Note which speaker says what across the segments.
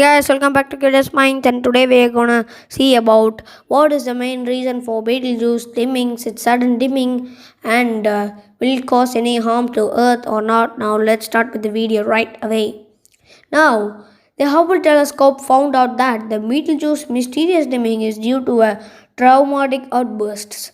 Speaker 1: Hey guys, welcome back to Curious Minds, and today we are gonna see about what is the main reason for Betelgeuse dimming, its sudden dimming, and will it cause any harm to Earth or not. Now let's start with the video right away. Now, the Hubble telescope found out that the Betelgeuse mysterious dimming is due to a traumatic outbursts.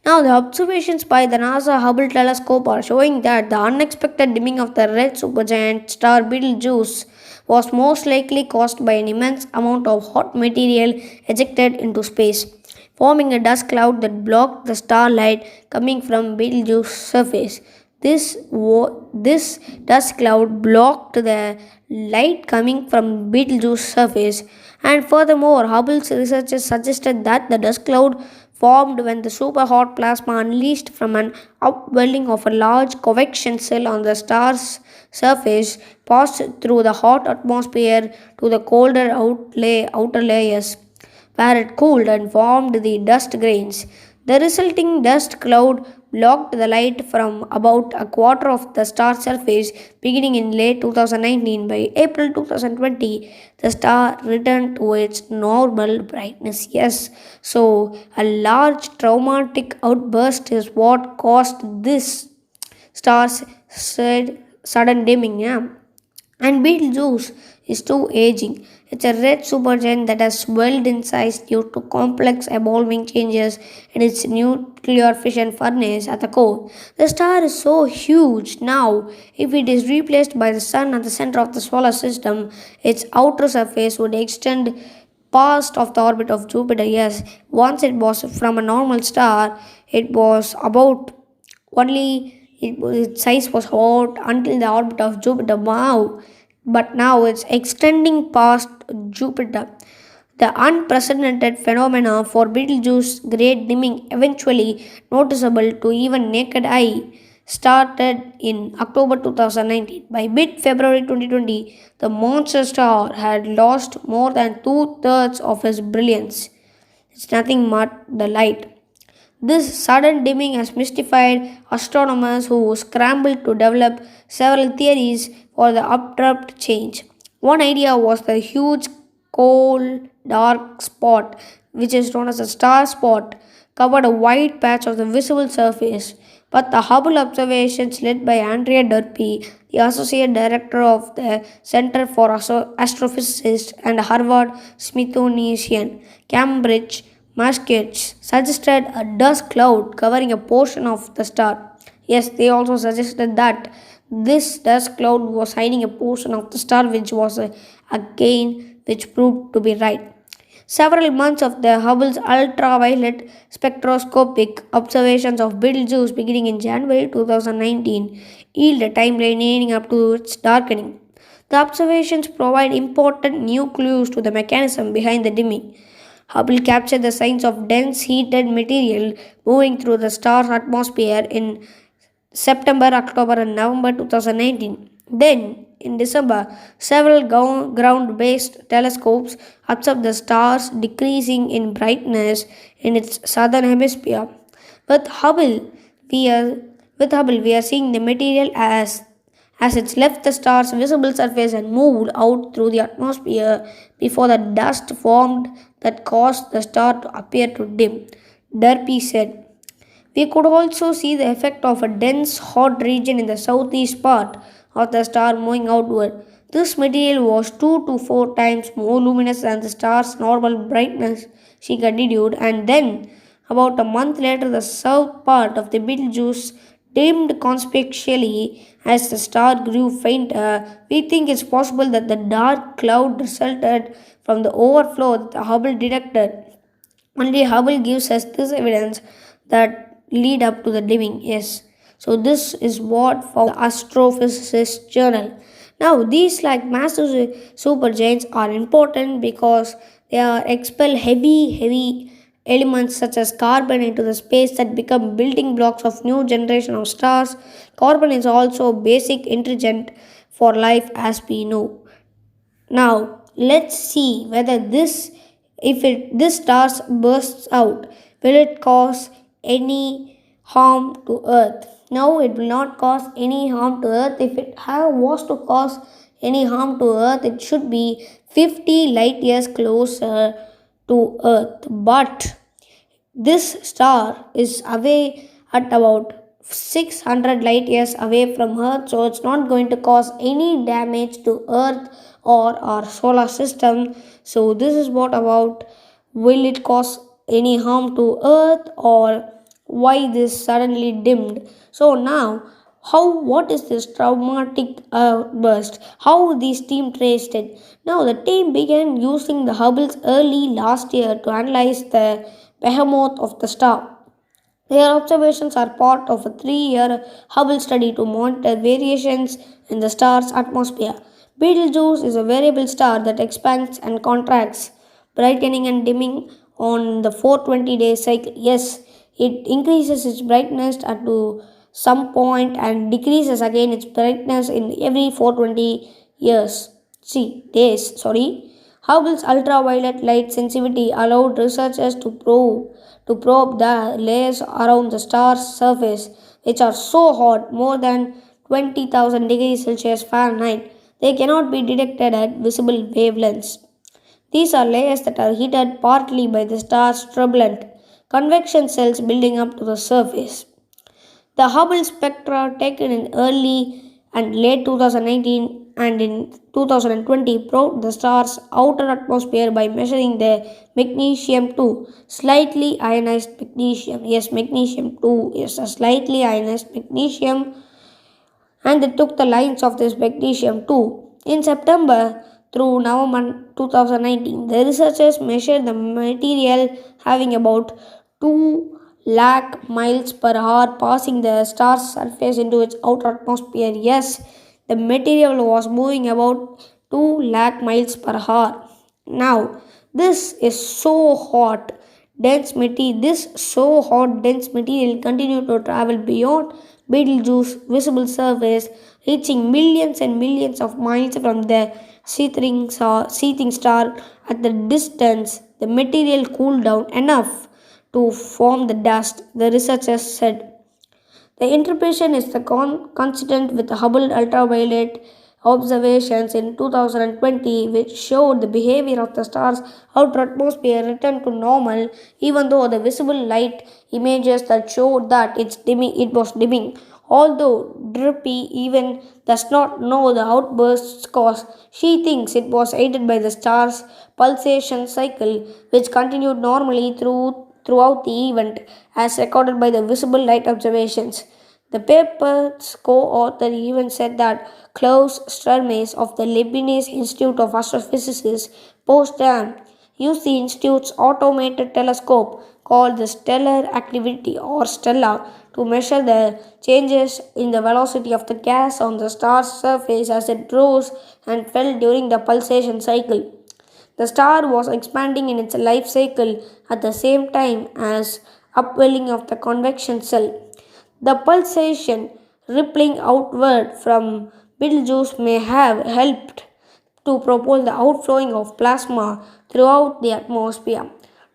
Speaker 1: Now, the observations by the NASA Hubble telescope are showing that the unexpected dimming of the red supergiant star Betelgeuse was most likely caused by an immense amount of hot material ejected into space, forming a dust cloud that blocked the starlight coming from Betelgeuse's surface. This dust cloud blocked the light coming from Betelgeuse's surface, and furthermore, Hubble's researchers suggested that the dust cloud formed when the superhot plasma unleashed from an upwelling of a large convection cell on the star's surface passed through the hot atmosphere to the colder outer layers, where it cooled and formed the dust grains. The resulting dust cloud blocked the light from about a quarter of the star's surface beginning in late 2019. By April 2020, the star returned to its normal brightness. Yes, so a large traumatic outburst is what caused this star's sudden dimming. Yeah. And Betelgeuse is too aging. It's a red supergiant that has swelled in size due to complex evolving changes in its nuclear fission furnace at the core. The star is so huge now, if it is replaced by the Sun at the center of the solar system, its outer surface would extend past of the orbit of Jupiter. Yes, once it was from a normal star, it was about its size was hot until the orbit of Jupiter. Wow! But now it's extending past Jupiter. The unprecedented phenomena for Betelgeuse great dimming, eventually noticeable to even naked eye, started in October 2019. By mid February 2020, the monster star had lost more than two-thirds of its brilliance. It's nothing but the light. This sudden dimming has mystified astronomers who scrambled to develop several theories for the abrupt change. One idea was the huge cold dark spot, which is known as a star spot, covered a wide patch of the visible surface. But the Hubble observations led by Andrea Durpee, the associate director of the Center for Astrophysics and Harvard Smithsonian, Cambridge, Massachusetts, suggested a dust cloud covering a portion of the star. Yes, they also suggested that this dust cloud was hiding a portion of the star, which was again which proved to be right. Several months of the Hubble's ultraviolet spectroscopic observations of Betelgeuse beginning in January 2019 yield a timeline leading up to its darkening. The observations provide important new clues to the mechanism behind the dimming. Hubble captured the signs of dense heated material moving through the star's atmosphere in September, October, and November 2019. Then, in December, several ground based telescopes observed the stars decreasing in brightness in its southern hemisphere. With Hubble, we are, we are seeing the material as it left the star's visible surface and moved out through the atmosphere before the dust formed that caused the star to appear to dim, Derpy said. We could also see the effect of a dense hot region in the southeast part of the star moving outward. This material was 2 to 4 times more luminous than the star's normal brightness, she continued, and then, about a month later, the south part of the Betelgeuse dimmed conspicuously as the star grew fainter. We think it's possible that the dark cloud resulted from the overflow that the Hubble detected. Only Hubble gives us this evidence that lead up to the dimming. Yes. So this is what for the Astrophysicist Journal. Now these like massive supergiants are important because they are expel heavy elements such as carbon into the space that become building blocks of new generation of stars. Carbon is also a basic ingredient for life as we know. Now let's see whether this star bursts out, will it cause any harm to Earth? No, it will not cause any harm to Earth. If it was to cause any harm to Earth, it should be 50 light years closer to Earth. But this star is away at about 600 light years away from Earth, so it's not going to cause any damage to Earth or our solar system. So, this is what about will it cause any harm to Earth or why this suddenly dimmed. So, now how what is this traumatic burst? How this team traced it? Now the team began using the Hubble's early last year to analyze the behemoth of the star. Their observations are part of a 3-year Hubble study to monitor variations in the star's atmosphere. Betelgeuse is a variable star that expands and contracts, brightening and dimming on the 420-day cycle. Yes, it increases its brightness at to some point and decreases again its brightness in every 420 years. Days. Hubble's ultraviolet light sensitivity allowed researchers to probe the layers around the star's surface, which are so hot, more than 20,000 degrees Celsius Fahrenheit, they cannot be detected at visible wavelengths. These are layers that are heated partly by the star's turbulent convection cells building up to the surface. The Hubble Spectra taken in early and late 2019 and in 2020 probed the star's outer atmosphere by measuring the magnesium 2, slightly ionized magnesium. Yes, magnesium 2 is a slightly ionized magnesium, and they took the lines of this magnesium too. In September through November 2019, the researchers measured the material having about 2 lakh miles per hour passing the star's surface into its outer atmosphere. Yes, the material was moving about 2 lakh miles per hour. Now, this so hot dense material continued to travel beyond Betelgeuse's visible surface, reaching millions and millions of miles from the seething star. At the distance, the material cooled down enough to form the dust, the researchers said. The interpretation is consistent with the Hubble ultraviolet observations in 2020, which showed the behavior of the star's outer atmosphere returned to normal, even though the visible light images that showed that it was dimming. Although Drippy even does not know the outburst's cause, she thinks it was aided by the star's pulsation cycle, which continued normally throughout the event, as recorded by the visible light observations. The paper's co-author even said that Klaus Sturmes of the Leibniz Institute of Astrophysics, Potsdam, used the institute's automated telescope called the Stellar Activity or Stella to measure the changes in the velocity of the gas on the star's surface as it rose and fell during the pulsation cycle. The star was expanding in its life cycle at the same time as upwelling of the convection cell. The pulsation rippling outward from Betelgeuse may have helped to propel the outflowing of plasma throughout the atmosphere.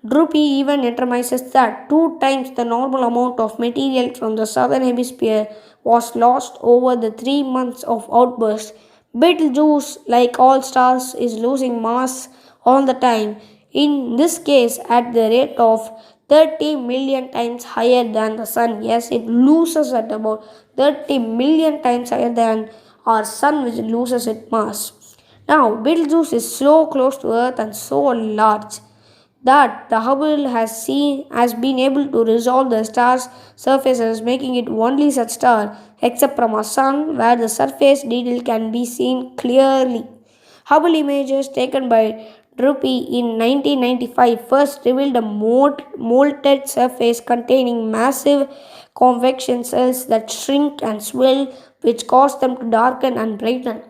Speaker 1: Drupi even determines that 2 times the normal amount of material from the southern hemisphere was lost over the 3 months of outburst. Betelgeuse, like all stars, is losing mass all the time. In this case, at the rate of 30 million times higher than the sun. Yes, it loses at about 30 million times higher than our sun, which loses its mass. Now, Betelgeuse is so close to Earth and so large that the Hubble has been able to resolve the star's surfaces, making it only such star, except from our sun, where the surface detail can be seen clearly. Hubble images taken by Drupi in 1995 first revealed a molten surface containing massive convection cells that shrink and swell, which cause them to darken and brighten.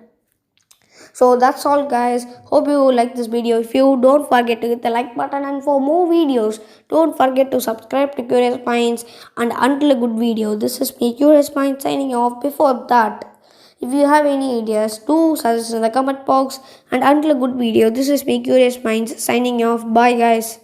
Speaker 1: So that's all, guys. Hope you like this video. If you don't forget to hit the like button, and for more videos don't forget to subscribe to Curious Minds. And until a good video, this is me, Curious Minds, signing off. Before that, if you have any ideas, do suggest in the comment box. And until a good video, this is me, Curious Minds, signing off. Bye, guys.